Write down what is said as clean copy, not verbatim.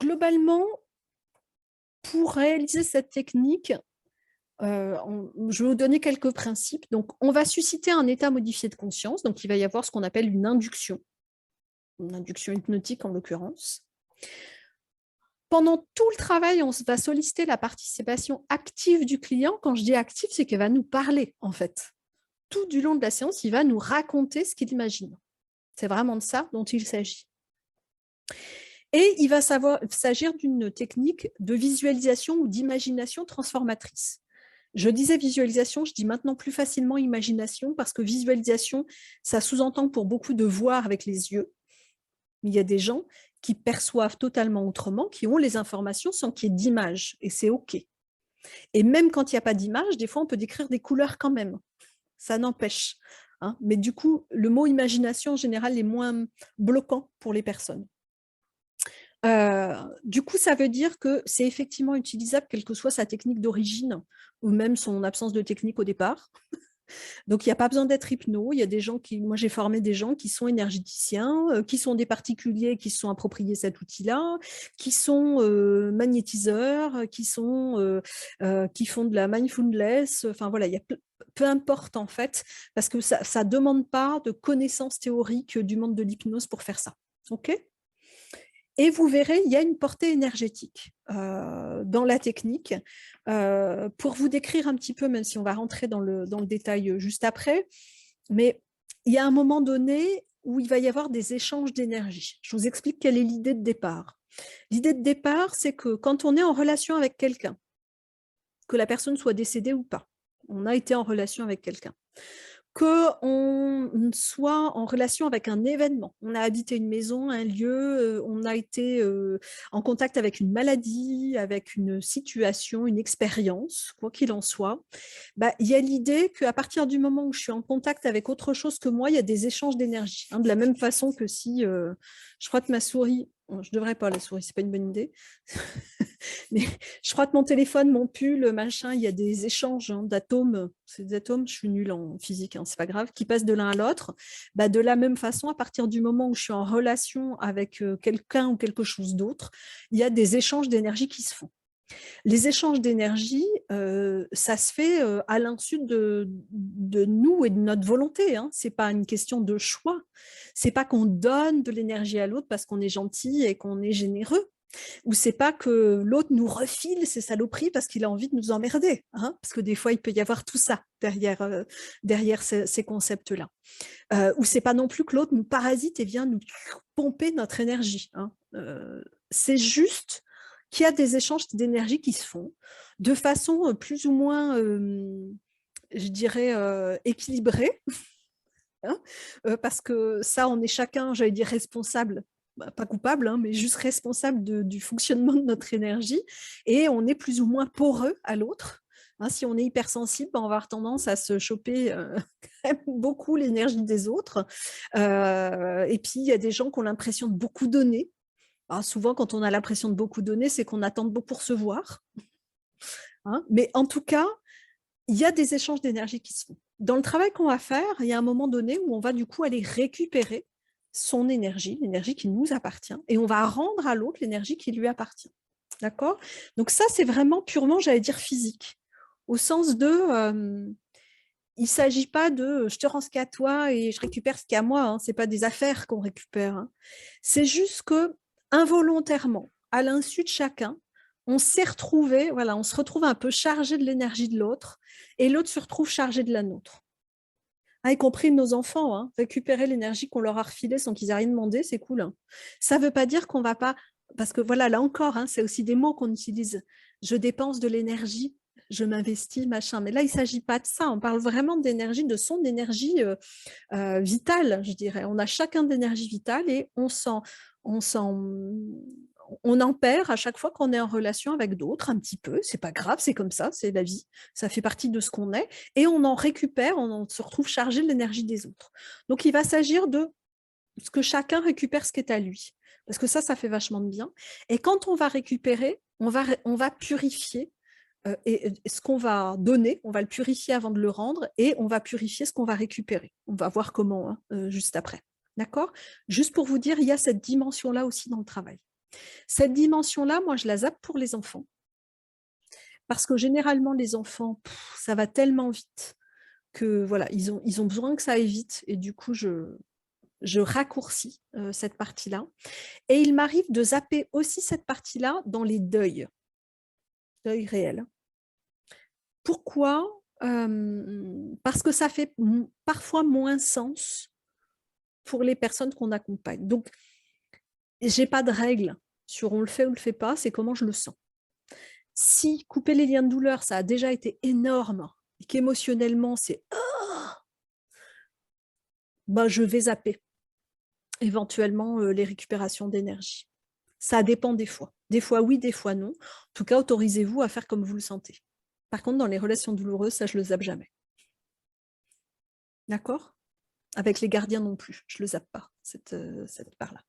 globalement, pour réaliser cette technique, je vais vous donner quelques principes. Donc, on va susciter un état modifié de conscience. Donc, il va y avoir ce qu'on appelle une induction hypnotique en l'occurrence. Pendant tout le travail, on va solliciter la participation active du client. Quand je dis active, c'est qu'il va nous parler, en fait. Tout du long de la séance, il va nous raconter ce qu'il imagine. C'est vraiment de ça dont il s'agit. Et il va s'agir d'une technique de visualisation ou d'imagination transformatrice. Je disais visualisation, je dis maintenant plus facilement imagination, parce que visualisation, ça sous-entend pour beaucoup de voir avec les yeux. Mais il y a des gens qui perçoivent totalement autrement, qui ont les informations sans qu'il y ait d'image, et c'est OK. Et même quand il n'y a pas d'image, des fois, on peut décrire des couleurs quand même. Ça n'empêche. Hein. Mais du coup, le mot imagination, en général, est moins bloquant pour les personnes. Du coup, ça veut dire que c'est effectivement utilisable, quelle que soit sa technique d'origine, ou même son absence de technique au départ. Donc, il n'y a pas besoin d'être hypno. Il y a des gens moi j'ai formé des gens qui sont énergéticiens, qui sont des particuliers qui se sont appropriés cet outil-là, qui sont magnétiseurs, qui font de la mindfulness. Enfin voilà, il y a peu importe en fait, parce que ça ne demande pas de connaissances théoriques du monde de l'hypnose pour faire ça. OK ? Et vous verrez, il y a une portée énergétique dans la technique. Pour vous décrire un petit peu, même si on va rentrer dans le détail juste après, mais il y a un moment donné où il va y avoir des échanges d'énergie. Je vous explique quelle est l'idée de départ. L'idée de départ, c'est que quand on est en relation avec quelqu'un, que la personne soit décédée ou pas, on a été en relation avec quelqu'un, qu'on soit en relation avec un événement. On a habité une maison, un lieu, on a été en contact avec une maladie, avec une situation, une expérience, quoi qu'il en soit. Bah, y a l'idée qu'à partir du moment où je suis en contact avec autre chose que moi, il y a des échanges d'énergie. Hein, de la même façon que si je frotte ma souris, je ne devrais pas la souris, c'est pas une bonne idée. Mais je frotte mon téléphone, mon pull, machin, il y a des échanges d'atomes, c'est des atomes, je suis nulle en physique, c'est pas grave, qui passent de l'un à l'autre. Bah, de la même façon, à partir du moment où je suis en relation avec quelqu'un ou quelque chose d'autre, il y a des échanges d'énergie qui se font. Les échanges d'énergie, ça se fait à l'insu de nous et de notre volonté. Hein. Ce n'est pas une question de choix. Ce n'est pas qu'on donne de l'énergie à l'autre parce qu'on est gentil et qu'on est généreux. Ou c'est pas que l'autre nous refile ses saloperies parce qu'il a envie de nous emmerder. Hein. Parce que des fois, il peut y avoir tout ça derrière ces concepts-là. Ou c'est pas non plus que l'autre nous parasite et vient nous pomper notre énergie. Hein. C'est juste qu'il y a des échanges d'énergie qui se font de façon plus ou moins, je dirais, équilibrée, hein, parce que ça, on est chacun, j'allais dire, responsable, pas coupable, hein, mais juste responsable du fonctionnement de notre énergie, et on est plus ou moins poreux à l'autre. Hein, si on est hypersensible, on va avoir tendance à se choper beaucoup l'énergie des autres. Et puis, il y a des gens qui ont l'impression de beaucoup donner. Alors, souvent, quand on a l'impression de beaucoup donner, c'est qu'on attend de beaucoup recevoir. Hein. Mais en tout cas, il y a des échanges d'énergie qui se font. Dans le travail qu'on va faire, il y a un moment donné où on va du coup aller récupérer son énergie, l'énergie qui nous appartient, et on va rendre à l'autre l'énergie qui lui appartient. D'accord ? Donc ça, c'est vraiment purement, j'allais dire, physique, au sens de... il ne s'agit pas de je te rends ce qu'il y a à toi et je récupère ce qu'il y a à moi. Hein. Ce n'est pas des affaires qu'on récupère. Hein. C'est juste que involontairement, à l'insu de chacun, on s'est retrouvé, voilà, on se retrouve un peu chargé de l'énergie de l'autre et l'autre se retrouve chargé de la nôtre. Hein, y compris nos enfants, hein, récupérer l'énergie qu'on leur a refilée sans qu'ils aient rien demandé, c'est cool. Hein. Ça ne veut pas dire qu'on ne va pas, parce que voilà, là encore, hein, c'est aussi des mots qu'on utilise. Je dépense de l'énergie, je m'investis, machin. Mais là, il ne s'agit pas de ça. On parle vraiment d'énergie, de son énergie vitale, je dirais. On a chacun de l'énergie vitale et on en perd à chaque fois qu'on est en relation avec d'autres, un petit peu. C'est pas grave, c'est comme ça, c'est la vie. Ça fait partie de ce qu'on est. Et on en récupère, on se retrouve chargé de l'énergie des autres. Donc, il va s'agir de ce que chacun récupère ce qui est à lui. Parce que ça fait vachement de bien. Et quand on va récupérer, on va purifier et ce qu'on va donner, on va le purifier avant de le rendre et on va purifier ce qu'on va récupérer. On va voir comment juste après. D'accord ? Juste pour vous dire, il y a cette dimension-là aussi dans le travail. Cette dimension-là, moi, je la zappe pour les enfants. Parce que généralement, les enfants, ça va tellement vite que voilà, ils ont besoin que ça aille vite. Et du coup, je raccourcis cette partie-là. Et il m'arrive de zapper aussi cette partie-là dans les deuils réels. Pourquoi? Parce que ça fait parfois moins sens pour les personnes qu'on accompagne. Donc, j'ai pas de règle sur on le fait ou le fait pas, c'est comment je le sens. Si couper les liens de douleur, ça a déjà été énorme et qu'émotionnellement, c'est bah, je vais zapper éventuellement les récupérations d'énergie. Ça dépend des fois. Des fois oui, des fois non. En tout cas, autorisez-vous à faire comme vous le sentez. Par contre, dans les relations douloureuses, ça, je le zappe jamais. D'accord? Avec les gardiens non plus, je le zappe pas, cette part-là.